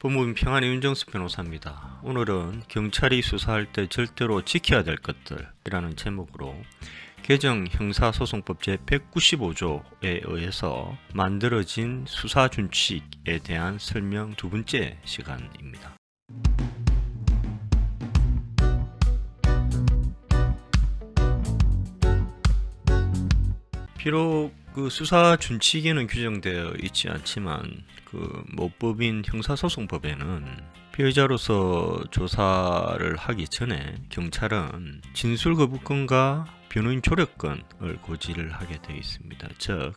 법무부 평안의 윤정수 변호사입니다. 오늘은 경찰이 수사할 때 절대로 지켜야 될 것들이라는 제목으로 개정 형사소송법 제195조에 의해서 만들어진 수사준칙에 대한 설명 두 번째 시간입니다. 비록 그 수사 준칙에는 규정되어 있지 않지만 그 모법인 형사소송법에는 피의자로서 조사를 하기 전에 경찰은 진술 거부권과 변호인 조력권을 고지를 하게 되어 있습니다. 즉,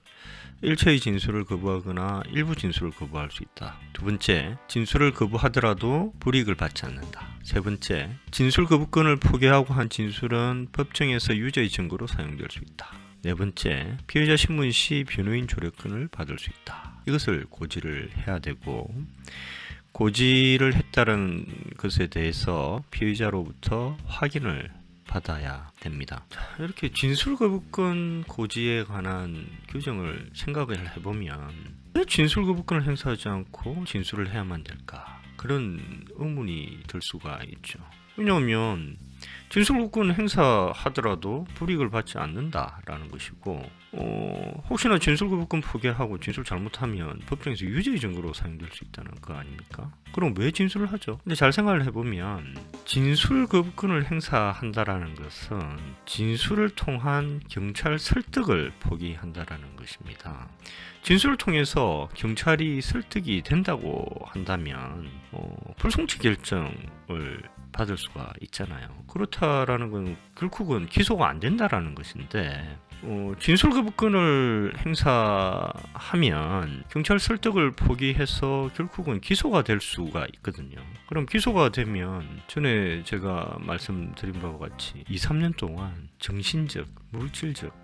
일체의 진술을 거부하거나 일부 진술을 거부할 수 있다. 두 번째, 진술을 거부하더라도 불이익을 받지 않는다. 세 번째, 진술 거부권을 포기하고 한 진술은 법정에서 유죄의 증거로 사용될 수 있다. 네 번째, 피의자 신문 시 변호인 조력권을 받을 수 있다. 이것을 고지를 해야 되고, 고지를 했다는 것에 대해서 피의자로부터 확인을 받아야 됩니다. 이렇게 진술 거부권 고지에 관한 규정을 생각을 해보면 왜 진술 거부권을 행사하지 않고 진술을 해야만 될까? 그런 의문이 들 수가 있죠. 왜냐하면 진술 거부권을 행사하더라도 불이익을 받지 않는다라는 것이고, 혹시나 진술 거부권 포기하고 진술 잘못하면 법정에서 유죄의 증거로 사용될 수 있다는 거 아닙니까? 그럼 왜 진술을 하죠? 근데 잘 생각을 해보면 진술 거부권을 행사한다라는 것은 진술을 통한 경찰 설득을 포기한다라는 것입니다. 진술을 통해서 경찰이 설득이 된다고 한다면 불송치 결정을 받을 수가 있잖아요. 그렇다라는 건 결국은 기소가 안 된다라는 것인데, 진술 거부권을 행사하면 경찰 설득을 포기해서 결국은 기소가 될 수가 있거든요. 그럼 기소가 되면 전에 제가 말씀드린 바와 같이 2-3년 동안 정신적, 물질적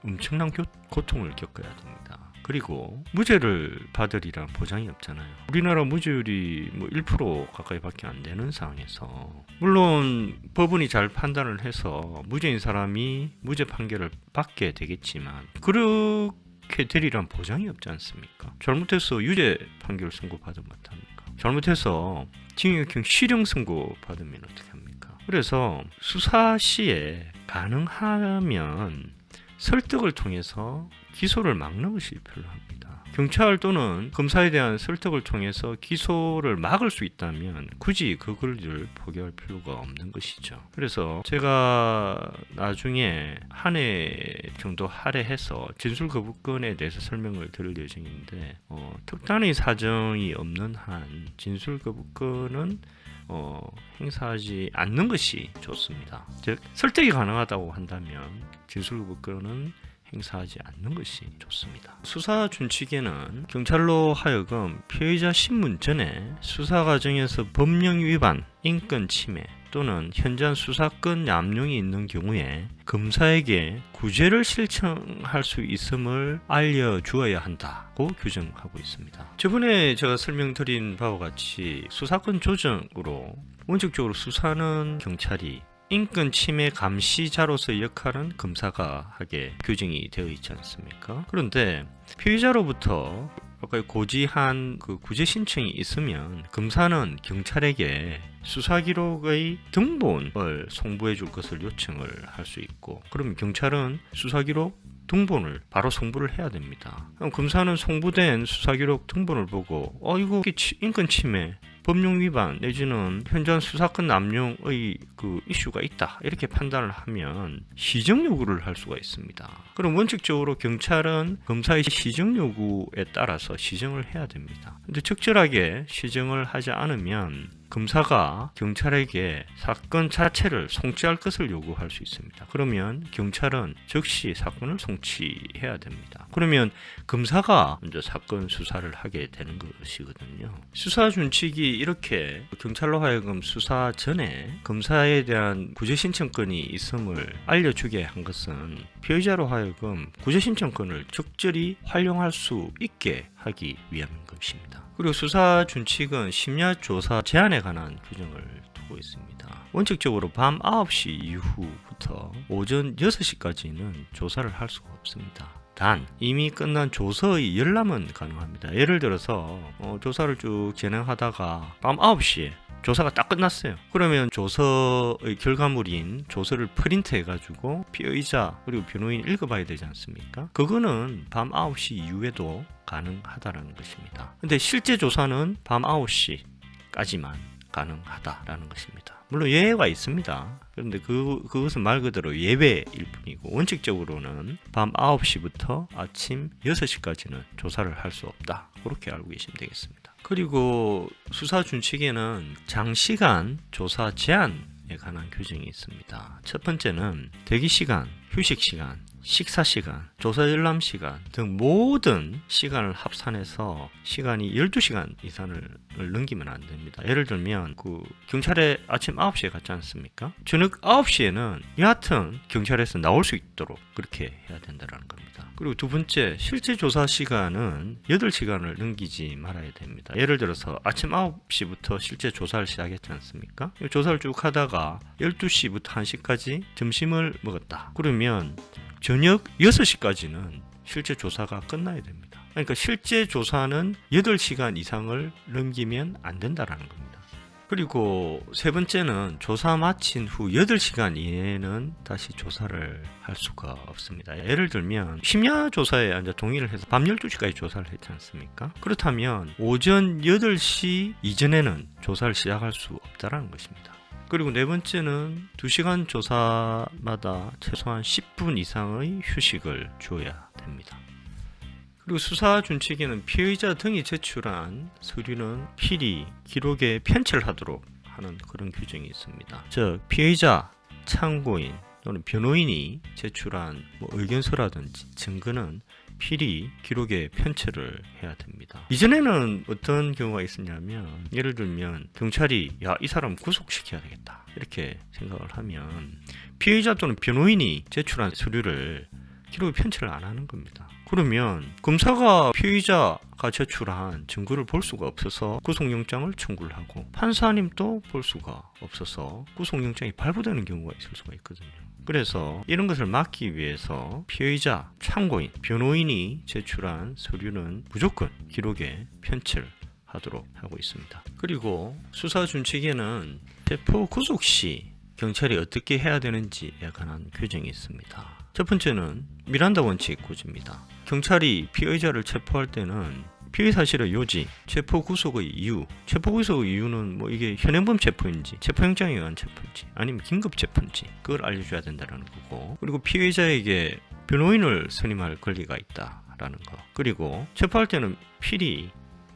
엄청난 고통을 겪어야 됩니다. 그리고 무죄를 받으리란 보장이 없잖아요. 우리나라 무죄율이 1% 가까이밖에 안 되는 상황에서, 물론 법원이 잘 판단을 해서 무죄인 사람이 무죄 판결을 받게 되겠지만 그렇게 되리란 보장이 없지 않습니까? 잘못해서 유죄 판결 선고받으면 어떡합니까? 잘못해서 징역형 실형 선고받으면 어떻게 합니까? 그래서 수사 시에 가능하면 설득을 통해서 기소를 막는 것이 필요합니다. 경찰 또는 검사에 대한 설득을 통해서 기소를 막을 수 있다면 굳이 그걸 포기할 필요가 없는 것이죠. 그래서 제가 나중에 한 해 정도 할애해서 진술 거부권에 대해서 설명을 드릴 예정인데, 특단의 사정이 없는 한 진술 거부권은 행사하지 않는 것이 좋습니다. 즉, 설득이 가능하다고 한다면 진술 거부권은 행사하지 않는 것이 좋습니다. 수사 준칙에는 경찰로 하여금 피의자 신문 전에 수사 과정에서 법령 위반, 인권 침해 또는 현장 수사권 남용이 있는 경우에 검사에게 구제를 신청할 수 있음을 알려주어야 한다고 규정하고 있습니다. 저번에 제가 설명드린 바와 같이 수사권 조정으로 원칙적으로 수사는 경찰이, 인권 침해 감시자로서의 역할은 검사가 하게 규정이 되어 있지 않습니까? 그런데 피의자로부터 아까 고지한 그 구제 신청이 있으면 검사는 경찰에게 수사 기록의 등본을 송부해 줄 것을 요청을 할 수 있고, 그러면 경찰은 수사 기록 등본을 바로 송부를 해야 됩니다. 그럼 검사는 송부된 수사 기록 등본을 보고 이거 인권 침해, 법령 위반 내지는 현장 수사권 남용의 그 이슈가 있다, 이렇게 판단을 하면 시정 요구를 할 수가 있습니다. 그럼 원칙적으로 경찰은 검사의 시정 요구에 따라서 시정을 해야 됩니다. 근데 적절하게 시정을 하지 않으면 검사가 경찰에게 사건 자체를 송치할 것을 요구할 수 있습니다. 그러면 경찰은 즉시 사건을 송치해야 됩니다. 그러면 검사가 먼저 사건 수사를 하게 되는 것이거든요. 수사 준칙이 이렇게 경찰로 하여금 수사 전에 검사에 대한 구제 신청권이 있음을 알려주게 한 것은 피의자로 하여금 구제 신청권을 적절히 활용할 수 있게 하기 위함인 것입니다. 그리고 수사 준칙은 심야 조사 제한에 관한 규정을 두고 있습니다. 원칙적으로 밤 9시 이후부터 오전 6시까지는 조사를 할 수가 없습니다. 단 이미 끝난 조서의 열람은 가능합니다. 예를 들어서 조사를 쭉 진행하다가 밤 9시에 조사가 딱 끝났어요. 그러면 조서의 결과물인 조서를 프린트 해가지고 피의자 그리고 변호인 읽어봐야 되지 않습니까? 그거는 밤 9시 이후에도 가능하다라는 것입니다. 근데 실제 조사는 밤 9시까지만 가능하다라는 것입니다. 물론 예외가 있습니다. 그런데 그것은 말 그대로 예외일 뿐이고 원칙적으로는 밤 9시부터 아침 6시까지는 조사를 할 수 없다. 그렇게 알고 계시면 되겠습니다. 그리고 수사 준칙에는 장시간 조사 제한에 관한 규정이 있습니다. 첫 번째는 대기시간, 휴식시간, 식사시간, 조사 열람 시간 등 모든 시간을 합산해서 시간이 12시간 이상을 넘기면 안 됩니다. 예를 들면 경찰에 아침 9시에 갔지 않습니까? 저녁 9시에는 여하튼 경찰에서 나올 수 있도록 그렇게 해야 된다는 겁니다. 그리고 두 번째, 실제 조사 시간은 8시간을 넘기지 말아야 됩니다. 예를 들어서 아침 9시부터 실제 조사를 시작했지 않습니까? 조사를 쭉 하다가 12시부터 1시까지 점심을 먹었다. 그러면 저녁 6시까지는 실제 조사가 끝나야 됩니다. 그러니까 실제 조사는 8시간 이상을 넘기면 안 된다는 겁니다. 그리고 세 번째는 조사 마친 후 8시간 이내에는 다시 조사를 할 수가 없습니다. 예를 들면 심야 조사에 동의를 해서 밤 12시까지 조사를 했지 않습니까? 그렇다면 오전 8시 이전에는 조사를 시작할 수 없다는 것입니다. 그리고 네 번째는 2시간 조사마다 최소한 10분 이상의 휴식을 줘야 됩니다. 그리고 수사 준칙에는 피의자 등이 제출한 서류는 필히 기록에 편철하도록 하는 그런 규정이 있습니다. 즉 피의자, 참고인 또는 변호인이 제출한 의견서라든지 증거는 필히 기록에 편철을 해야 됩니다. 이전에는 어떤 경우가 있었냐면 예를 들면 경찰이 이 사람 구속시켜야 되겠다 이렇게 생각을 하면 피의자 또는 변호인이 제출한 서류를 기록에 편철을 안 하는 겁니다. 그러면 검사가 피의자가 제출한 증거를 볼 수가 없어서 구속영장을 청구를 하고 판사님도 볼 수가 없어서 구속영장이 발부되는 경우가 있을 수가 있거든요. 그래서 이런 것을 막기 위해서 피의자, 참고인, 변호인이 제출한 서류는 무조건 기록에 편철하도록 하고 있습니다. 그리고 수사 준칙에는 체포 구속 시 경찰이 어떻게 해야 되는지에 관한 규정이 있습니다. 첫 번째는 미란다 원칙 고지입니다. 경찰이 피의자를 체포할 때는 피의 사실의 요지, 체포 구속의 이유, 체포 구속의 이유는 이게 현행범 체포인지, 체포영장에 의한 체포인지, 아니면 긴급 체포인지 그걸 알려줘야 된다는 거고, 그리고 피의자에게 변호인을 선임할 권리가 있다라는 거, 그리고 체포할 때는 필히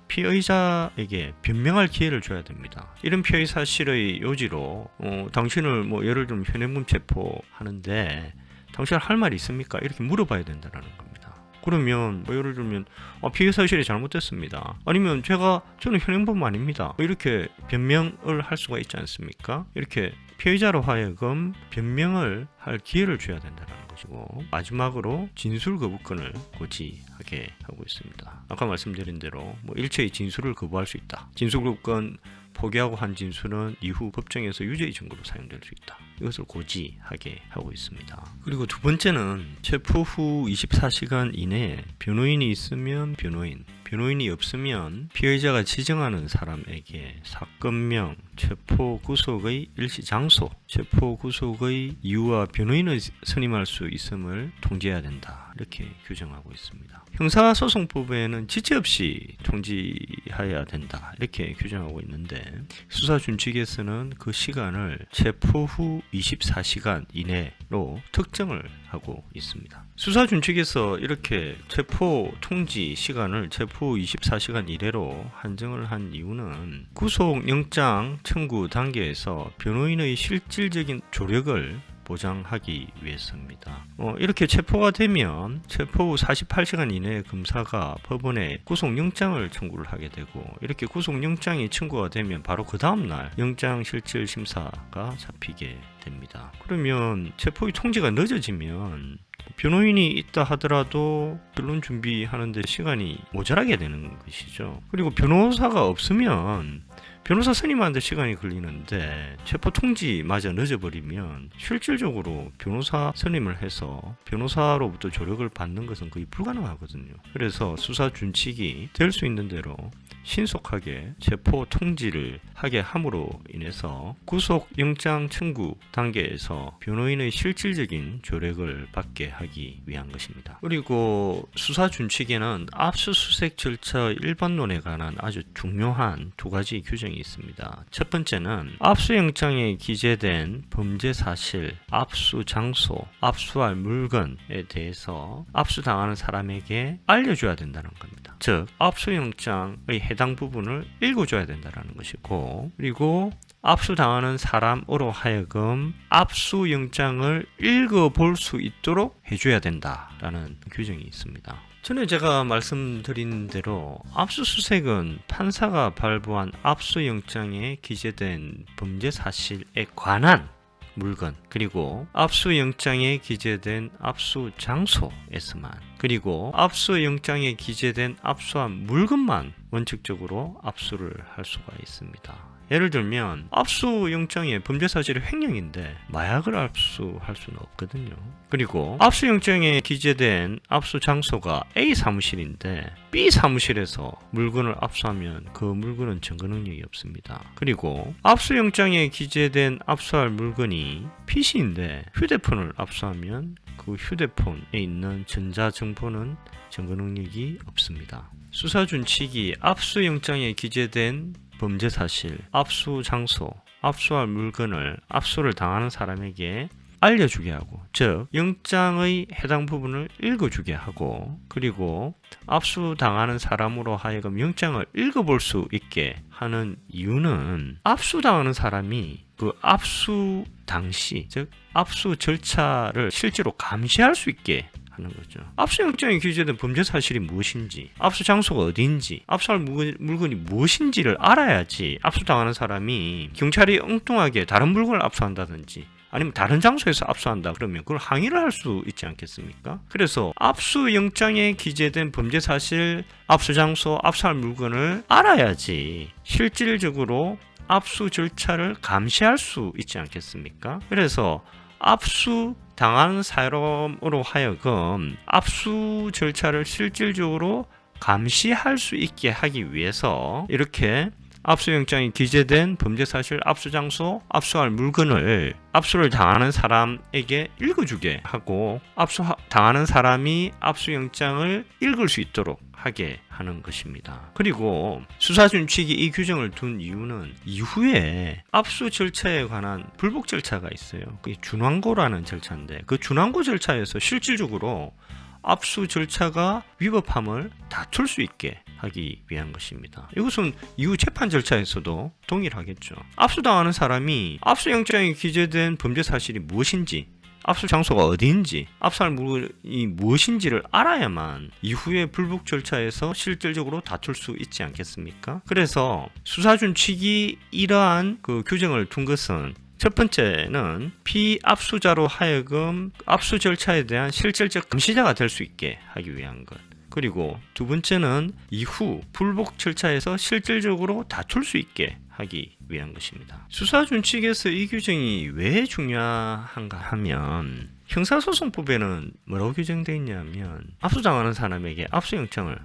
피의자에게 변명할 기회를 줘야 됩니다. 이런 피의 사실의 요지로 당신을 예를 들면 현행범 체포하는데 당신 할 말이 있습니까? 이렇게 물어봐야 된다는 겁니다. 그러면 예를 들면 피의 사실이 잘못됐습니다. 아니면 저는 현행범 아닙니다. 이렇게 변명을 할 수가 있지 않습니까? 이렇게 피의자로 하여금 변명을 할 기회를 줘야 된다는 것이고, 마지막으로 진술 거부권을 고지하게 하고 있습니다. 아까 말씀드린 대로 일체의 진술을 거부할 수 있다. 진술 거부권 포기하고 한 진술은 이후 법정에서 유죄의 증거로 사용될 수 있다. 이것을 고지하게 하고 있습니다. 그리고 두 번째는 체포 후 24시간 이내에 변호인이 있으면 변호인이 없으면 피의자가 지정하는 사람에게 사건명, 체포 구속의 일시 장소, 체포 구속의 이유와 변호인을 선임할 수 있음을 통지해야 된다. 이렇게 규정하고 있습니다. 형사소송법에는 지체 없이 통지해야 된다. 이렇게 규정하고 있는데 수사 준칙에서는 그 시간을 체포 후 24시간 이내로 특정을 하고 있습니다. 수사 준칙에서 이렇게 체포 통지 시간을 체포 24시간 이내로 한정을 한 이유는 구속영장 청구 단계에서 변호인의 실질적인 조력을 보장하기 위해서입니다. 이렇게 체포가 되면 체포 후 48시간 이내에 검사가 법원에 구속영장을 청구를 하게 되고, 이렇게 구속영장이 청구가 되면 바로 그 다음날 영장실질심사가 잡히게 됩니다. 그러면 체포의 통지가 늦어지면 변호인이 있다 하더라도 변론 준비하는데 시간이 모자라게 되는 것이죠. 그리고 변호사가 없으면 변호사 선임하는데 시간이 걸리는데 체포 통지마저 늦어버리면 실질적으로 변호사 선임을 해서 변호사로부터 조력을 받는 것은 거의 불가능하거든요. 그래서 수사 준칙이 될 수 있는 대로 신속하게 체포 통지를 하게 함으로 인해서 구속영장 청구 단계에서 변호인의 실질적인 조력을 받게 하기 위한 것입니다. 그리고 수사 준칙에는 압수수색 절차 일반론에 관한 아주 중요한 두 가지 규정이 있습니다. 첫 번째는 압수영장에 기재된 범죄 사실, 압수 장소, 압수할 물건에 대해서 압수당하는 사람에게 알려줘야 된다는 겁니다. 즉, 압수영장의 해당 부분을 읽어줘야 된다는 것이고, 그리고 압수당하는 사람으로 하여금 압수영장을 읽어볼 수 있도록 해줘야 된다라는 규정이 있습니다. 전에 제가 말씀드린 대로 압수수색은 판사가 발부한 압수영장에 기재된 범죄 사실에 관한 물건, 그리고 압수영장에 기재된 압수 장소에서만, 그리고 압수영장에 기재된 압수한 물건만 원칙적으로 압수를 할 수가 있습니다. 예를 들면 압수영장의 범죄 사실이 횡령인데 마약을 압수할 수는 없거든요. 그리고 압수영장에 기재된 압수 장소가 A 사무실인데 B 사무실에서 물건을 압수하면 그 물건은 증거 능력이 없습니다. 그리고 압수영장에 기재된 압수할 물건이 PC인데 휴대폰을 압수하면 그 휴대폰에 있는 전자정보는 증거 능력이 없습니다. 수사준칙이 압수영장에 기재된 범죄 사실, 압수 장소, 압수할 물건을 압수를 당하는 사람에게 알려주게 하고, 즉 영장의 해당 부분을 읽어주게 하고, 그리고 압수당하는 사람으로 하여금 영장을 읽어볼 수 있게 하는 이유는 압수당하는 사람이 그 압수 당시, 즉 압수 절차를 실제로 감시할 수 있게 하는 거죠. 압수영장에 기재된 범죄 사실이 무엇인지, 압수 장소가 어디인지, 압수할 물건이 무엇인지를 알아야지 압수당하는 사람이 경찰이 엉뚱하게 다른 물건을 압수한다든지 아니면 다른 장소에서 압수한다 그러면 그걸 항의를 할 수 있지 않겠습니까? 그래서 압수영장에 기재된 범죄 사실, 압수 장소, 압수할 물건을 알아야지 실질적으로 압수 절차를 감시할 수 있지 않겠습니까? 그래서 압수 당하는 사람으로 하여금 압수 절차를 실질적으로 감시할 수 있게 하기 위해서 이렇게 압수영장이 기재된 범죄 사실, 압수 장소, 압수할 물건을 압수를 당하는 사람에게 읽어주게 하고 압수 당하는 사람이 압수영장을 읽을 수 있도록 하게 하는 것입니다. 그리고 수사준칙이 이 규정을 둔 이유는 이후에 압수 절차에 관한 불복 절차가 있어요. 그게 준항고라는 절차인데 그 준항고 절차에서 실질적으로 압수 절차가 위법함을 다툴 수 있게 하기 위한 것입니다. 이것은 이후 재판 절차에서도 동일하겠죠. 압수당하는 사람이 압수영장에 기재된 범죄 사실이 무엇인지, 압수 장소가 어디인지, 압수할 물건이 무엇인지를 알아야만 이후에 불복 절차에서 실질적으로 다툴 수 있지 않겠습니까? 그래서 수사준칙이 이러한 그 규정을 둔 것은 첫 번째는 피압수자로 하여금 압수 절차에 대한 실질적 감시자가 될 수 있게 하기 위한 것. 그리고 두 번째는 이후 불복 절차에서 실질적으로 다툴 수 있게 하기 위한 것입니다. 수사준칙에서 이 규정이 왜 중요한가 하면 형사소송법에는 뭐라고 규정되어 있냐면 압수당하는 사람에게 압수영장을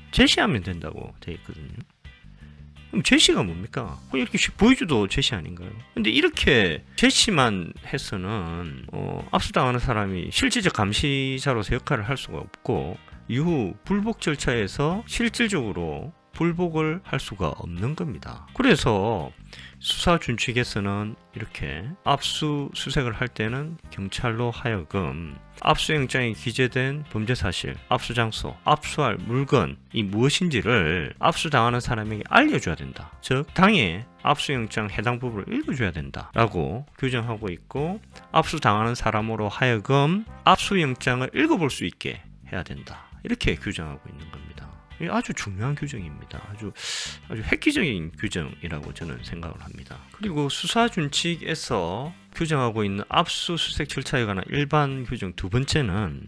제시하면 된다고 되어 있거든요. 그럼 제시가 뭡니까? 이렇게 보여줘도 제시 아닌가요? 근데 이렇게 제시만 해서는 압수당하는 사람이 실질적 감시자로서 역할을 할 수가 없고 이후 불복 절차에서 실질적으로 불복을 할 수가 없는 겁니다. 그래서 수사준칙에서는 이렇게 압수수색을 할 때는 경찰로 하여금 압수영장에 기재된 범죄 사실, 압수 장소, 압수할 물건이 무엇인지를 압수당하는 사람에게 알려줘야 된다. 즉 당해 압수영장 해당 부분을 읽어줘야 된다라고 규정하고 있고 압수당하는 사람으로 하여금 압수영장을 읽어볼 수 있게 해야 된다. 이렇게 규정하고 있는 겁니다. 아주 중요한 규정입니다. 아주 획기적인 규정이라고 저는 생각을 합니다. 그리고 수사준칙에서 규정하고 있는 압수수색 절차에 관한 일반 규정 두 번째는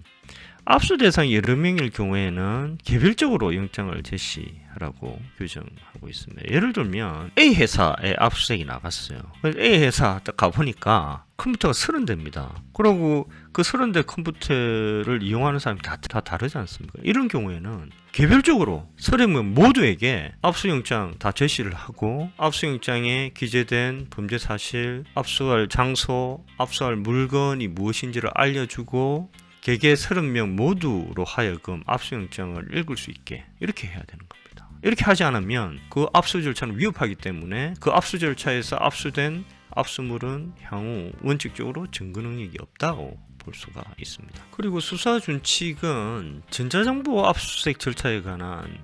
압수 대상이 여러 명일 경우에는 개별적으로 영장을 제시하라고 규정하고 있습니다. 예를 들면 A 회사에 압수수색이 나갔어요. A 회사 딱 가보니까 컴퓨터가 30대입니다. 그리고 그 30대 컴퓨터를 이용하는 사람이 다 다르지 않습니까? 이런 경우에는 개별적으로 30명 모두에게 압수영장 다 제시를 하고 압수영장에 기재된 범죄 사실, 압수할 장소, 압수할 물건이 무엇인지를 알려주고 개개 30명 모두로 하여금 압수영장을 읽을 수 있게 이렇게 해야 되는 겁니다. 이렇게 하지 않으면 그 압수 절차는 위협하기 때문에 그 압수 절차에서 압수된 압수물은 향후 원칙적으로 증거 능력이 없다고 볼 수가 있습니다. 그리고 수사 준칙은 전자정보 압수수색 절차에 관한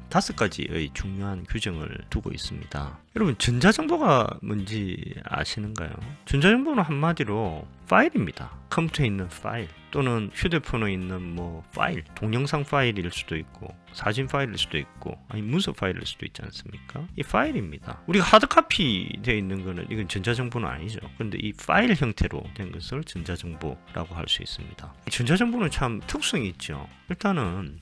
5가지의 중요한 규정을 두고 있습니다. 여러분 전자정보가 뭔지 아시는가요? 전자정보는 한마디로 파일입니다. 컴퓨터에 있는 파일 또는 휴대폰에 있는 파일, 동영상 파일일 수도 있고 사진 파일일 수도 있고 아니 문서 파일일 수도 있지 않습니까? 이 파일입니다. 우리가 하드카피 되어 있는 거는 이건 전자정보는 아니죠. 그런데 이 파일 형태로 된 것을 전자정보라고 할 수 있습니다. 전자정보는 참 특성이 있죠. 일단은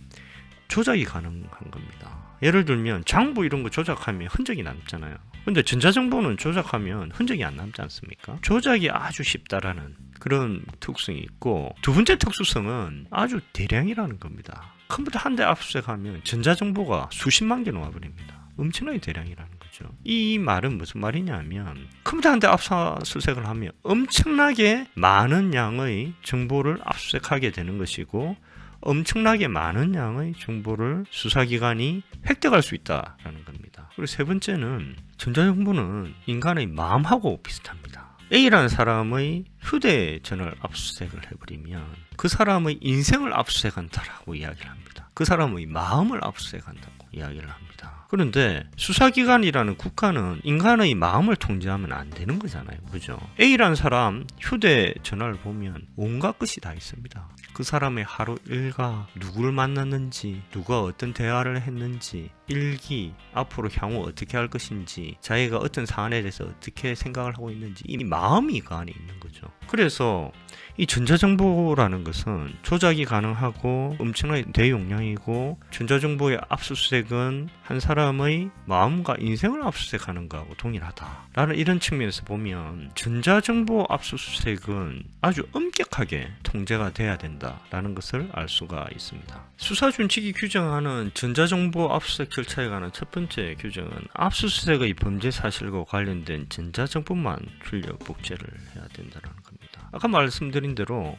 조작이 가능한 겁니다. 예를 들면 장부 이런 거 조작하면 흔적이 남잖아요. 근데 전자정보는 조작하면 흔적이 안 남지 않습니까? 조작이 아주 쉽다라는 그런 특성이 있고, 두 번째 특수성은 아주 대량이라는 겁니다. 컴퓨터 한 대 압수수색하면 전자정보가 수십만 개 나와버립니다. 엄청나게 대량이라는 거죠. 이 말은 무슨 말이냐면 컴퓨터 한 대 압수수색을 하면 엄청나게 많은 양의 정보를 압수수색하게 되는 것이고 엄청나게 많은 양의 정보를 수사기관이 획득할 수 있다는 겁니다. 그리고 세 번째는 전자정보는 인간의 마음하고 비슷합니다. A라는 사람의 휴대전화를 압수수색을 해버리면 그 사람의 인생을 압수수색한다라고 이야기를 합니다. 그 사람의 마음을 압수수색한다고 이야기를 합니다. 그런데 수사기관이라는 국가는 인간의 마음을 통제하면 안 되는 거잖아요. 그죠? A라는 사람 휴대전화를 보면 온갖 것이 다 있습니다. 그 사람의 하루 일과, 누구를 만났는지, 누가 어떤 대화를 했는지, 일기, 앞으로 향후 어떻게 할 것인지, 자기가 어떤 사안에 대해서 어떻게 생각을 하고 있는지 이 마음이 그 안에 있는 거죠. 그래서 이 전자정보라는 것은 조작이 가능하고 엄청나게 대용량이고 전자정보의 압수수색은 한 사람의 마음과 인생을 압수수색하는 것하고 동일하다라는 이런 측면에서 보면 전자정보 압수수색은 아주 엄격하게 통제가 돼야 된다라는 것을 알 수가 있습니다. 수사준칙이 규정하는 전자정보 압수수색 절차에 관한 첫 번째 규정은 압수수색의 범죄 사실과 관련된 전자정보만 출력 복제를 해야 된다는 겁니다. 아까 말씀드린 대로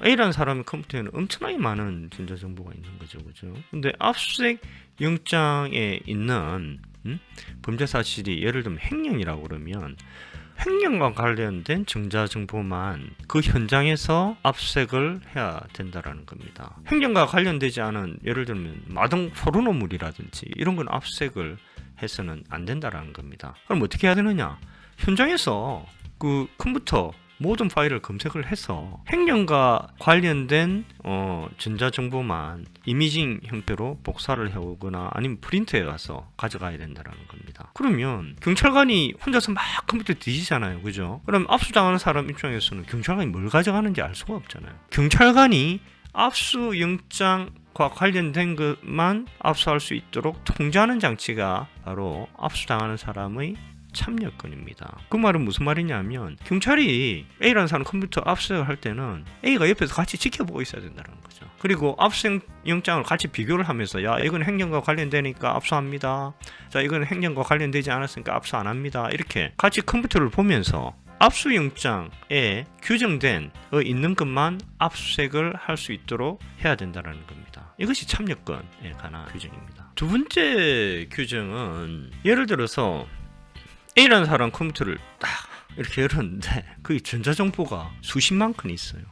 A라는 사람의 컴퓨터에는 엄청나게 많은 전자정보가 있는 거죠. 그죠? 근데 압수수색 영장에 있는 범죄 사실이 예를 들면 횡령이라고 그러면 횡령과 관련된 전자정보만 그 현장에서 압수수색을 해야 된다라는 겁니다. 횡령과 관련되지 않은 예를 들면 마동 포르노물이라든지 이런 건 압수수색을 해서는 안 된다라는 겁니다. 그럼 어떻게 해야 되느냐? 현장에서 그 컴퓨터 모든 파일을 검색을 해서 횡령과 관련된 전자정보만 이미징 형태로 복사를 해오거나 아니면 프린트해 가서 가져가야 된다는 겁니다. 그러면 경찰관이 혼자서 막 컴퓨터 뒤지잖아요. 그죠? 그럼 압수당하는 사람 입장에서는 경찰관이 뭘 가져가는지 알 수가 없잖아요. 경찰관이 압수영장과 관련된 것만 압수할 수 있도록 통제하는 장치가 바로 압수당하는 사람의 참여권입니다. 그 말은 무슨 말이냐면 경찰이 A라는 사람 컴퓨터 압수수색을 할 때는 A가 옆에서 같이 지켜보고 있어야 된다는 거죠. 그리고 압수수색 영장을 같이 비교를 하면서 야 이건 횡령과 관련되니까 압수합니다. 자 이건 횡령과 관련되지 않았으니까 압수 안 합니다. 이렇게 같이 컴퓨터를 보면서 압수영장에 규정된 있는 것만 압수수색을 할 수 있도록 해야 된다는 겁니다. 이것이 참여권에 관한 규정입니다. 두 번째 규정은 예를 들어서 A라는 사람 컴퓨터를 딱 이렇게 열었는데 그 전자정보가 수십만 건이 있어요.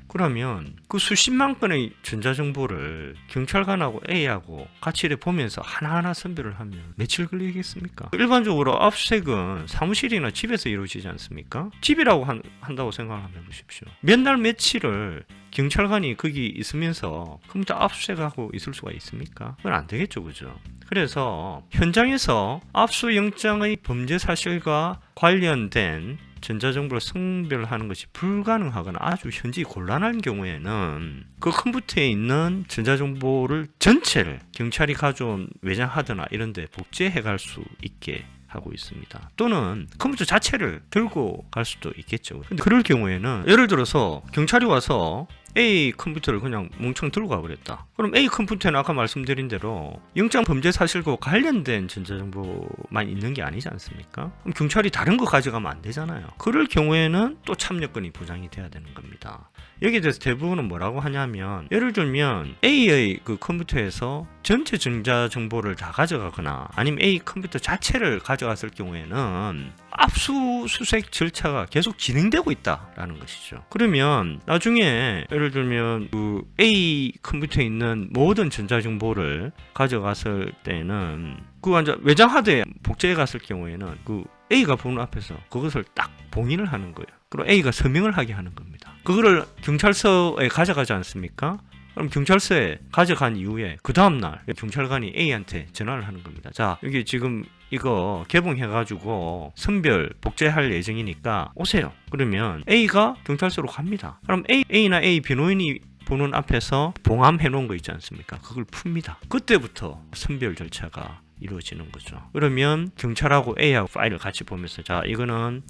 그러면 그 수십만 건의 전자정보를 경찰관하고 A하고 같이 이렇게 보면서 하나하나 선별을 하면 며칠 걸리겠습니까? 일반적으로 압수수색은 사무실이나 집에서 이루어지지 않습니까? 집이라고 한다고 생각을 한번 해보십시오. 몇 날 며칠을 경찰관이 거기 있으면서 컴퓨터 압수수색하고 있을 수가 있습니까? 그건 안 되겠죠, 그죠? 그래서 현장에서 압수영장의 범죄 사실과 관련된 전자정보를 선별하는 것이 불가능하거나 아주 현저히 곤란한 경우에는 그 컴퓨터에 있는 전자정보를 전체를 경찰이 가져온 외장하드나 이런 데 복제해 갈 수 있게 하고 있습니다. 또는 컴퓨터 자체를 들고 갈 수도 있겠죠. 근데 그럴 경우에는 예를 들어서 경찰이 와서 A 컴퓨터를 그냥 뭉청 들고 가버렸다. 그럼 A 컴퓨터는 아까 말씀드린 대로 영장 범죄 사실과 관련된 전자정보만 있는 게 아니지 않습니까? 그럼 경찰이 다른 거 가져가면 안 되잖아요. 그럴 경우에는 또 참여권이 보장이 돼야 되는 겁니다. 여기에 대해서 대부분은 뭐라고 하냐면, 예를 들면 A의 그 컴퓨터에서 전체 전자정보를 다 가져가거나 아니면 A 컴퓨터 자체를 가져갔을 경우에는 압수수색 절차가 계속 진행되고 있다라는 것이죠. 그러면 나중에 예를 들면 그 A 컴퓨터에 있는 모든 전자정보를 가져갔을 때는 그 완전 외장하드에 복제해 갔을 경우에는 그 A가 보는 앞에서 그것을 딱 봉인을 하는 거예요. 그리고 A가 서명을 하게 하는 겁니다. 그거를 경찰서에 가져가지 않습니까? 그럼 경찰서에 가져간 이후에 그 다음날 경찰관이 A한테 전화를 하는 겁니다. 자, 여기 지금 이거 개봉해가지고 선별 복제할 예정이니까 오세요. 그러면 A가 경찰서로 갑니다. 그럼 A나 A 변호인이 보는 앞에서 봉함해 놓은 거 있지 않습니까? 그걸 풉니다. 그때부터 선별 절차가 이루어지는 거죠. 그러면 경찰하고 A하고 파일을 같이 보면서, 자, 이거는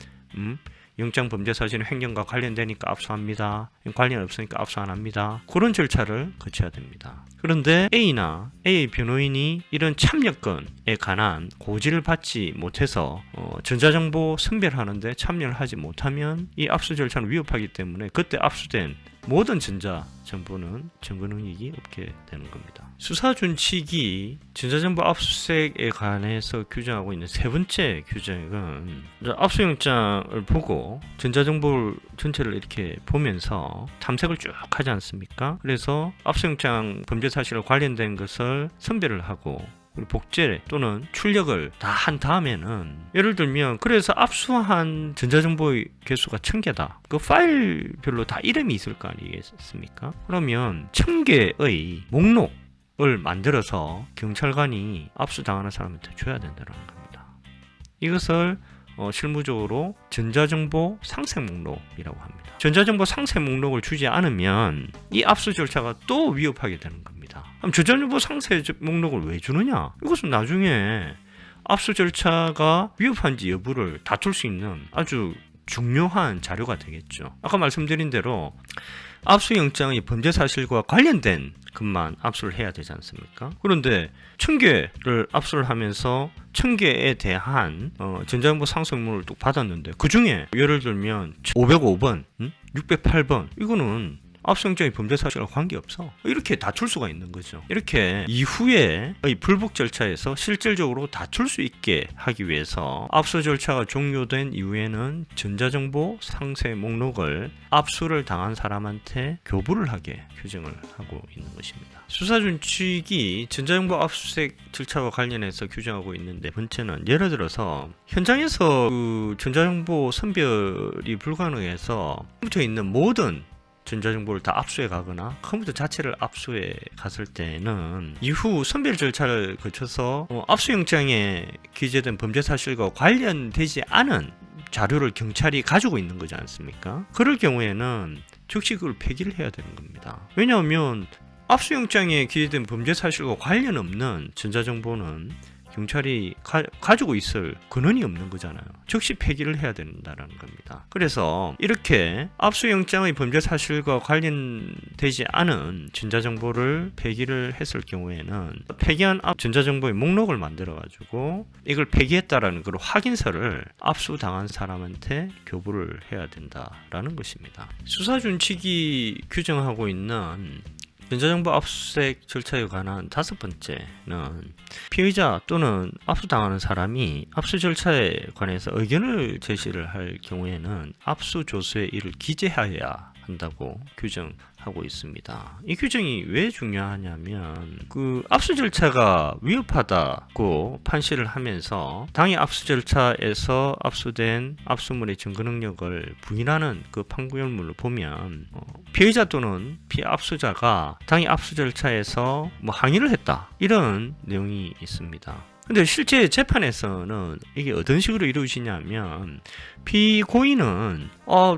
영장 범죄 사실은 횡령과 관련되니까 압수합니다. 관련 없으니까 압수 안 합니다. 그런 절차를 거쳐야 됩니다. 그런데 A나 A 변호인이 이런 참여권에 관한 고지를 받지 못해서 전자정보 선별하는데 참여를 하지 못하면 이 압수 절차는 위협하기 때문에 그때 압수된 모든 전자정보는 증거능력이 없게 되는 겁니다. 수사준칙이 전자정보 압수수색에 관해서 규정하고 있는 세 번째 규정은, 압수영장을 보고 전자정보 전체를 이렇게 보면서 탐색을 쭉 하지 않습니까? 그래서 압수영장 범죄 사실과 관련된 것을 선별을 하고 복제 또는 출력을 다 한 다음에는, 예를 들면 그래서 압수한 전자정보의 개수가 1000개다. 그 파일별로 다 이름이 있을 거 아니겠습니까? 그러면 1000개의 목록을 만들어서 경찰관이 압수당하는 사람한테 줘야 된다는 겁니다. 이것을 실무적으로 전자정보 상세 목록이라고 합니다. 전자정보 상세 목록을 주지 않으면 이 압수 절차가 또 위협하게 되는 겁니다. 그럼 전자정보 상세 목록을 왜 주느냐? 이것은 나중에 압수 절차가 위협한지 여부를 다툴 수 있는 아주 중요한 자료가 되겠죠. 아까 말씀드린 대로 압수영장의 범죄 사실과 관련된 것만 압수를 해야 되지 않습니까? 그런데 1000개를 압수를 하면서 1000개에 대한 전자정보 상세목록을 또 받았는데 그 중에 예를 들면 505번, 608번 이거는 압수영장의 범죄 사실과 관계없어. 이렇게 다툴 수가 있는 거죠. 이렇게 이후에 불복 절차에서 실질적으로 다툴 수 있게 하기 위해서 압수 절차가 종료된 이후에는 전자정보 상세 목록을 압수를 당한 사람한테 교부를 하게 규정을 하고 있는 것입니다. 수사준칙이 전자정보 압수수색 절차와 관련해서 규정하고 있는 네 번째는, 예를 들어서 현장에서 그 전자정보 선별이 불가능해서 컴퓨터에 있는 모든 전자정보를 다 압수해 가거나 컴퓨터 자체를 압수해 갔을 때는 이후 선별 절차를 거쳐서 압수영장에 기재된 범죄 사실과 관련되지 않은 자료를 경찰이 가지고 있는 거지 않습니까? 그럴 경우에는 즉시 그걸 폐기를 해야 되는 겁니다. 왜냐하면 압수영장에 기재된 범죄 사실과 관련 없는 전자정보는 경찰이 가지고 있을 근원이 없는 거잖아요. 즉시 폐기를 해야 된다는 겁니다. 그래서 이렇게 압수영장의 범죄 사실과 관련되지 않은 전자정보를 폐기를 했을 경우에는 폐기한 전자정보의 목록을 만들어가지고 이걸 폐기했다라는 그런 확인서를 압수당한 사람한테 교부를 해야 된다라는 것입니다. 수사준칙이 규정하고 있는 전자정보 압수수색 절차에 관한 다섯 번째는, 피의자 또는 압수당하는 사람이 압수 절차에 관해서 의견을 제시를 할 경우에는 압수조서에 이를 기재하여야 한다고 규정하고 있습니다. 이 규정이 왜 중요하냐면 그 압수 절차가 위협하다고 판시를 하면서 당해 압수 절차에서 압수된 압수물의 증거 능력을 부인하는 그 판결문을 보면 피의자 또는 피압수자가 당해 압수 절차에서 항의를 했다 이런 내용이 있습니다. 근데 실제 재판에서는 이게 어떤 식으로 이루어지냐면 피고인은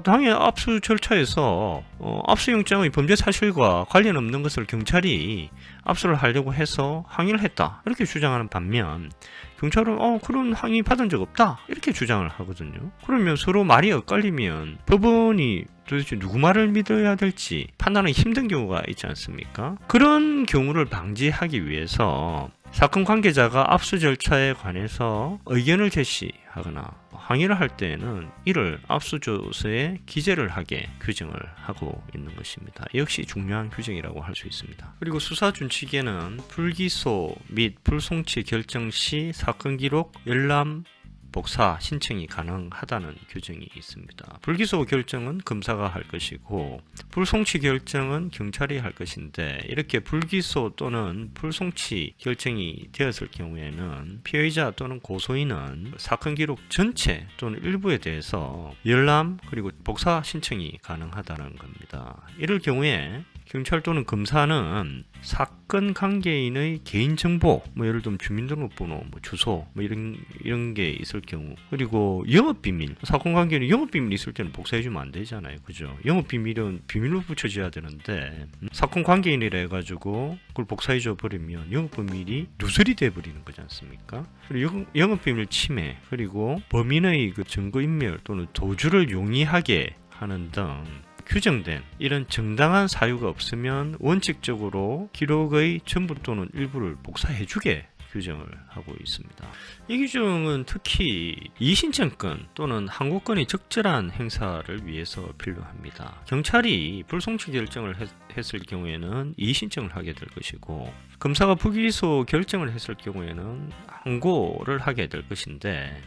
당연히 압수 절차에서 압수영장의 범죄 사실과 관련 없는 것을 경찰이 압수를 하려고 해서 항의를 했다 이렇게 주장하는 반면 경찰은 그런 항의 받은 적 없다 이렇게 주장을 하거든요. 그러면 서로 말이 엇갈리면 법원이 도대체 누구 말을 믿어야 될지 판단하기 힘든 경우가 있지 않습니까? 그런 경우를 방지하기 위해서 사건 관계자가 압수 절차에 관해서 의견을 제시하거나 항의를 할 때에는 이를 압수조서에 기재를 하게 규정을 하고 있는 것입니다. 역시 중요한 규정이라고 할 수 있습니다. 그리고 수사준칙에는 불기소 및 불송치 결정 시 사건 기록 열람 복사 신청이 가능하다는 규정이 있습니다. 불기소 결정은 검사가 할 것이고 불송치 결정은 경찰이 할 것인데 이렇게 불기소 또는 불송치 결정이 되었을 경우에는 피의자 또는 고소인은 사건 기록 전체 또는 일부에 대해서 열람 그리고 복사 신청이 가능하다는 겁니다. 이럴 경우에 경찰 또는 검사는 사건 관계인의 개인정보, 예를 들면 주민등록번호, 주소, 이런 게 있을 경우, 그리고 영업비밀, 사건 관계인은 영업비밀이 있을 때는 복사해주면 안 되잖아요, 그죠? 영업비밀은 비밀로 붙여줘야 되는데 사건 관계인이라 해가지고 그걸 복사해줘 버리면 영업비밀이 누설이 돼버리는 거지 않습니까? 그리고 영업비밀 침해, 그리고 범인의 그 증거인멸 또는 도주를 용이하게 하는 등 규정된 이런 정당한 사유가 없으면 원칙적으로 기록의 전부 또는 일부를 복사해주게 규정을 하고 있습니다. 이 규정은 특히 이의신청권 또는 항고권의 적절한 행사를 위해서 필요합니다. 경찰이 불송치 결정을 했을 경우에는 이의신청을 하게 될 것이고 검사가 불기소 결정을 했을 경우에는 항고를 하게 될 것인데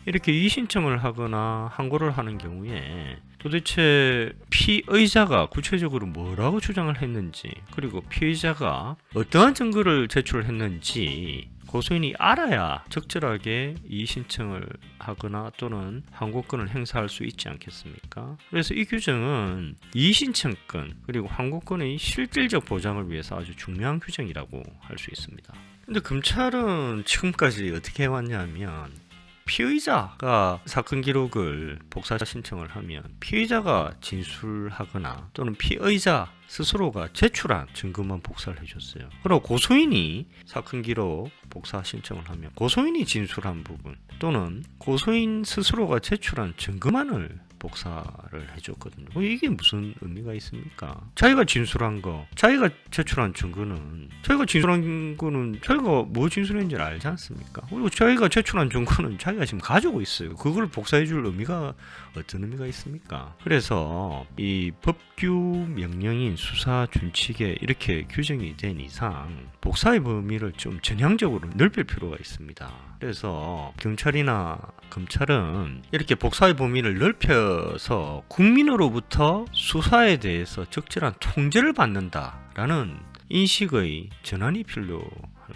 이렇게 이의신청을 하거나 항고를 하는 경우에 도대체 피의자가 구체적으로 뭐라고 주장을 했는지 그리고 피의자가 어떠한 증거를 제출했는지 고소인이 알아야 적절하게 이의신청을 하거나 또는 항고권을 행사할 수 있지 않겠습니까? 그래서 이 규정은 이의신청권 그리고 항고권의 실질적 보장을 위해서 아주 중요한 규정이라고 할 수 있습니다. 근데 검찰은 지금까지 어떻게 해왔냐면 피의자가 사건 기록을 복사 신청을 하면 피의자가 진술하거나 또는 피의자 스스로가 제출한 증거만 복사를 해줬어요. 그리고 고소인이 사건 기록 복사 신청을 하면 고소인이 진술한 부분 또는 고소인 스스로가 제출한 증거만을 복사를 해줬거든요. 이게 무슨 의미가 있습니까? 자기가 진술한 거, 자기가 제출한 증거는 자기가 진술한 거는 자기가 뭐 진술했는지 알지 않습니까? 그리고 자기가 제출한 증거는 자기가 지금 가지고 있어요. 그걸 복사해줄 의미가 어떤 의미가 있습니까? 그래서 이 법규 명령인 수사준칙에 이렇게 규정이 된 이상 복사의 범위를 좀 전향적으로 넓힐 필요가 있습니다. 그래서 경찰이나 검찰은 이렇게 복사의 범위를 넓혀서 국민으로부터 수사에 대해서 적절한 통제를 받는다라는 인식의 전환이 필요할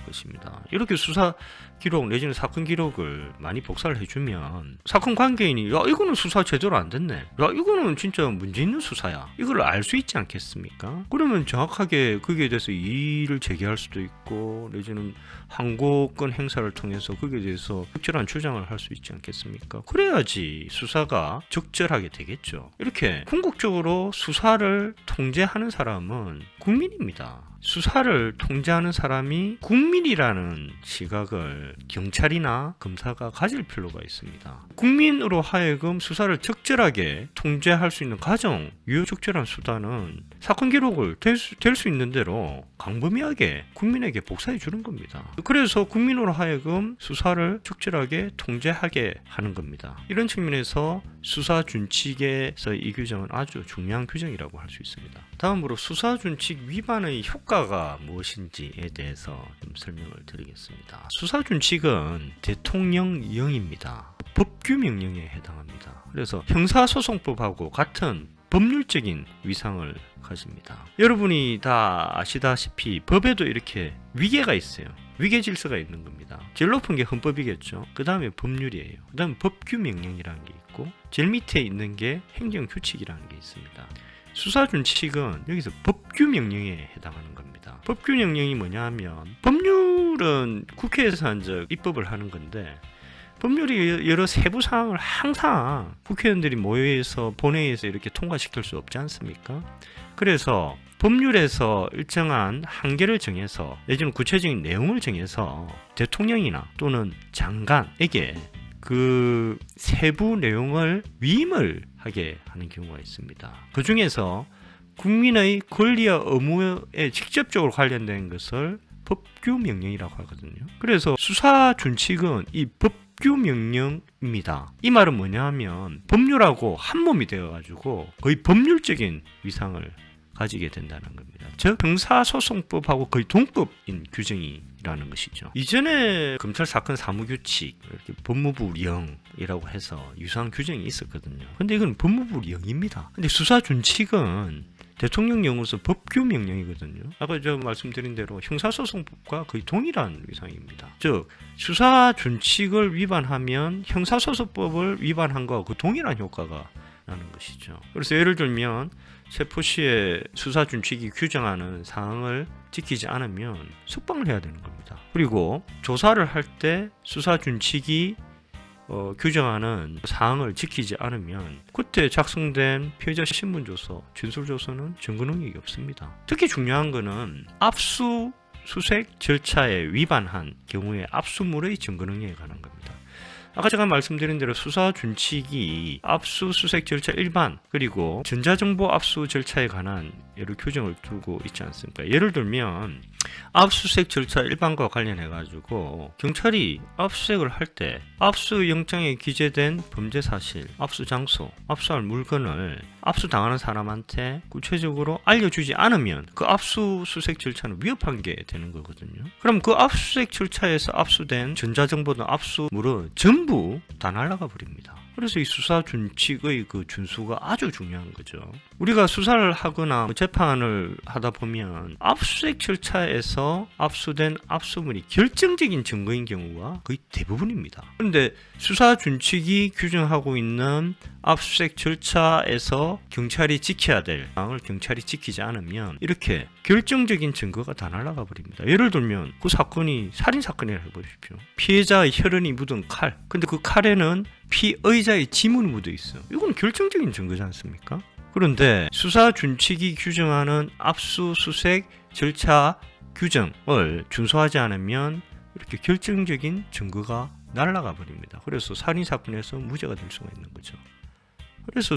것입니다. 이렇게 수사 기록 내지는 사건 기록을 많이 복사를 해주면 사건 관계인이 야 이거는 수사 제대로 안 됐네, 야 이거는 진짜 문제 있는 수사야, 이걸 알 수 있지 않겠습니까? 그러면 정확하게 거기에 대해서 이의를 제기할 수도 있고 내지는 항고권 행사를 통해서 거기에 대해서 적절한 주장을 할 수 있지 않겠습니까? 그래야지 수사가 적절하게 되겠죠. 이렇게 궁극적으로 수사를 통제하는 사람은 국민입니다. 수사를 통제하는 사람이 국민이라는 시각을 경찰이나 검사가 가질 필요가 있습니다. 국민으로 하여금 수사를 적절하게 통제할 수 있는 가장 유효적절한 수단은 사건 기록을 될 수 있는 대로 광범위하게 국민에게 복사해 주는 겁니다. 그래서 국민으로 하여금 수사를 적절하게 통제하게 하는 겁니다. 이런 측면에서 수사준칙에서 이 규정은 아주 중요한 규정이라고 할 수 있습니다. 다음으로 수사준칙 위반의 효과가 무엇인지에 대해서 좀 설명을 드리겠습니다. 수사준칙은 대통령령입니다. 법규명령에 해당합니다. 그래서 형사소송법하고 같은 법률적인 위상을 가집니다. 여러분이 다 아시다시피 법에도 이렇게 위계가 있어요. 위계 질서가 있는 겁니다. 제일 높은 게 헌법이겠죠. 그 다음에 법률이에요. 그 다음에 법규명령이라는 게 있고 제일 밑에 있는 게 행정규칙이라는 게 있습니다. 수사준칙은 여기서 법규명령에 해당하는 겁니다. 법규명령이 뭐냐 하면 법률 법률은 국회에서 한적 입법을 하는 건데 법률이 여러 세부 사항을 항상 국회의원들이 모여서 본회의에서 이렇게 통과시킬 수 없지 않습니까? 그래서 법률에서 일정한 한계를 정해서 내지는 구체적인 내용을 정해서 대통령이나 또는 장관에게 그 세부 내용을 위임을 하게 하는 경우가 있습니다. 그 중에서 국민의 권리와 의무에 직접적으로 관련된 것을 법규명령이라고 하거든요. 그래서 수사 준칙은 이 법규명령입니다. 이 말은 뭐냐 하면 법률하고 한 몸이 되어가지고 거의 법률적인 위상을 가지게 된다는 겁니다. 즉 형사소송법하고 거의 동급인 규정이라는 것이죠. 이전에 검찰 사건 사무규칙, 이렇게 법무부령이라고 해서 유사한 규정이 있었거든요. 근데 이건 법무부령입니다. 근데 수사준칙은 대통령령으로서 법규명령이거든요. 아까 제가 말씀드린 대로 형사소송법과 거의 동일한 위상입니다. 즉 수사준칙을 위반하면 형사소송법을 위반한 것과 그 동일한 효과가 나는 것이죠. 그래서 예를 들면 세포시의 수사준칙이 규정하는 사항을 지키지 않으면 석방을 해야 되는 겁니다. 그리고 조사를 할 때 수사준칙이 규정하는 사항을 지키지 않으면 그때 작성된 피해자 신문조서, 진술조서는 증거 능력이 없습니다. 특히 중요한 것은 압수수색 절차에 위반한 경우에 압수물의 증거 능력에 관한 겁니다. 아까 제가 말씀드린 대로 수사준칙이 압수수색 절차 일반 그리고 전자정보 압수 절차에 관한 여러 규정을 두고 있지 않습니까? 예를 들면 압수수색 절차 일반과 관련해 가지고 경찰이 압수수색을 할 때 압수영장에 기재된 범죄 사실, 압수 장소, 압수할 물건을 압수당하는 사람한테 구체적으로 알려주지 않으면 그 압수수색 절차는 위협한 게 되는 거거든요. 그럼 그 압수수색 절차에서 압수된 전자정보나 압수물은 전부 다 날아가 버립니다. 그래서 이 수사준칙의 그 준수가 아주 중요한 거죠. 우리가 수사를 하거나 재판을 하다 보면 압수수색 절차에서 압수된 압수물이 결정적인 증거인 경우가 거의 대부분입니다. 그런데 수사준칙이 규정하고 있는 압수수색 절차에서 경찰이 지켜야 될 사항을 경찰이 지키지 않으면 이렇게 결정적인 증거가 다 날아가 버립니다. 예를 들면 그 사건이 살인사건이라 해보십시오. 피해자의 혈흔이 묻은 칼, 근데 그 칼에는 피의자의 지문이 묻어 있어요. 이건 결정적인 증거지 않습니까? 그런데 수사준칙이 규정하는 압수수색 절차 규정을 준수하지 않으면 이렇게 결정적인 증거가 날아가 버립니다. 그래서 살인사건에서 무죄가 될 수가 있는 거죠. 그래서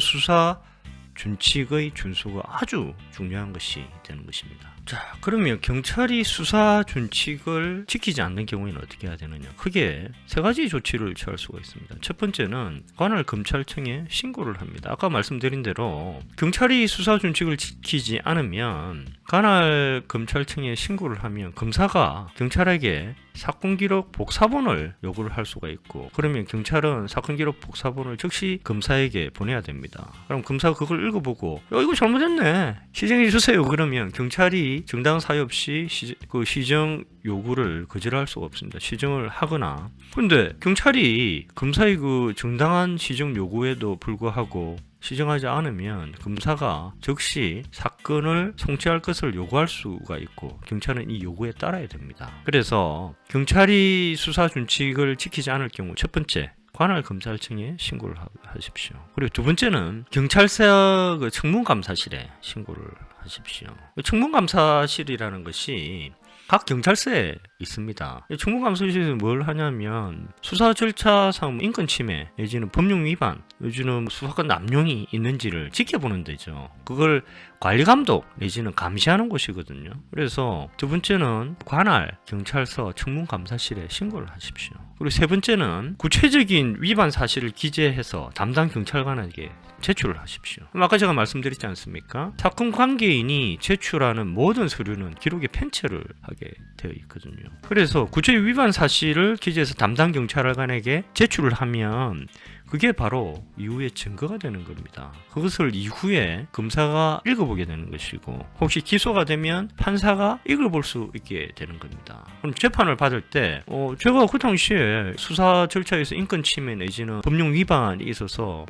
수사준칙의 준수가 아주 중요한 것이 되는 것입니다. 자, 그러면 경찰이 수사준칙을 지키지 않는 경우에는 어떻게 해야 되느냐? 크게 세 가지 조치를 취할 수가 있습니다. 첫 번째는 관할 검찰청에 신고를 합니다. 아까 말씀드린 대로 경찰이 수사준칙을 지키지 않으면 관할 검찰청에 신고를 하면 검사가 경찰에게 사건기록 복사본을 요구를 할 수가 있고, 그러면 경찰은 사건기록 복사본을 즉시 검사에게 보내야 됩니다. 그럼 검사가 그걸 읽어보고 이거 잘못했네, 시정해 주세요. 그러면 경찰이 정당한 사유 없이 시정 요구를 거절할 수가 없습니다. 시정을 하거나, 그런데 경찰이 검사의 그 정당한 시정 요구에도 불구하고 시정하지 않으면 검사가 즉시 사건을 송치할 것을 요구할 수가 있고 경찰은 이 요구에 따라야 됩니다. 그래서 경찰이 수사준칙을 지키지 않을 경우 첫 번째, 관할 검찰청에 신고를 하십시오. 그리고 두 번째는 경찰서 그 청문감사실에 신고를 하십시오. 청문감사실이라는 것이 각 경찰서에 있습니다. 청문감사실에서 뭘 하냐면 수사 절차상 인권 침해 내지는 법령 위반 내지는 수사권 남용이 있는지를 지켜보는 데죠. 그걸 관리감독 내지는 감시하는 곳이거든요. 그래서 두 번째는 관할 경찰서 청문감사실에 신고를 하십시오. 그리고 세 번째는 구체적인 위반 사실을 기재해서 담당 경찰관에게 제출을 하십시오. 아까 제가 말씀드렸지 않습니까? 사건 관계인이 제출하는 모든 서류는 기록에 편체를 하게 되어 있거든요. 그래서 구체 위반 사실을 기재해서 담당 경찰관에게 제출을 하면 그게 바로 이후에 증거가 되는 겁니다. 그것을 이후에 검사가 읽어보게 되는 것이고, 혹시 기소가 되면 판사가 읽어볼 수 있게 되는 겁니다. 그럼 재판을 받을 때 제가 그 당시에 수사 절차에서 인권 침해 내지는 법령 위반이 있어서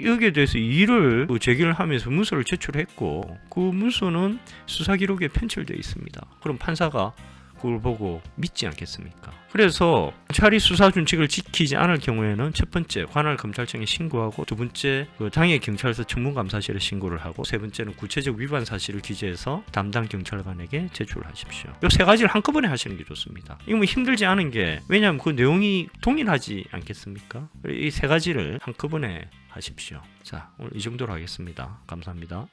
여기에 대해서 이의를 제기를 하면서 문서를 제출했고 그 문서는 수사 기록에 편철되어 있습니다. 그럼 판사가 그걸 보고 믿지 않겠습니까? 그래서 경찰이 수사 준칙을 지키지 않을 경우에는 첫 번째 관할 검찰청에 신고하고, 두 번째 그 당해 경찰서 청문감사실에 신고를 하고, 세 번째는 구체적 위반 사실을 기재해서 담당 경찰관에게 제출하십시오. 이 세 가지를 한꺼번에 하시는 게 좋습니다. 이거 뭐 힘들지 않은 게, 왜냐하면 그 내용이 동일하지 않겠습니까? 이 세 가지를 한꺼번에 하십시오. 자, 오늘 이 정도로 하겠습니다. 감사합니다.